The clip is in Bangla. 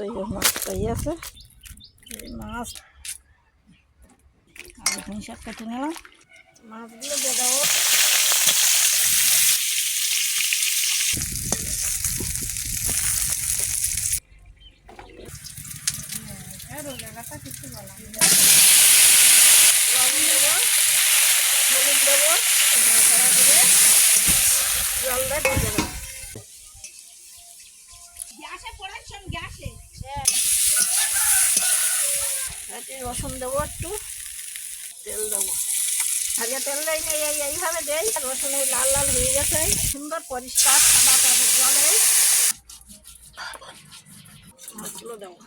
এই মাছটাই আছে, এই মাছ আর এখানে সব কেটে নিলাম, মাছগুলো দিয়ে দেবো। কিছু বলা লবণ দেবো, হলুদ দেবো, জল দিয়ে ভেজে দেবো। রসুন দেবো, একটু তেল দেবো, আগে তেল দেয় নেই, এইভাবে দেই। রসুন এই লাল লাল হয়ে গেছে, সুন্দর পরিষ্কার সাদা কাঠের জলে মাছগুলো দেবো।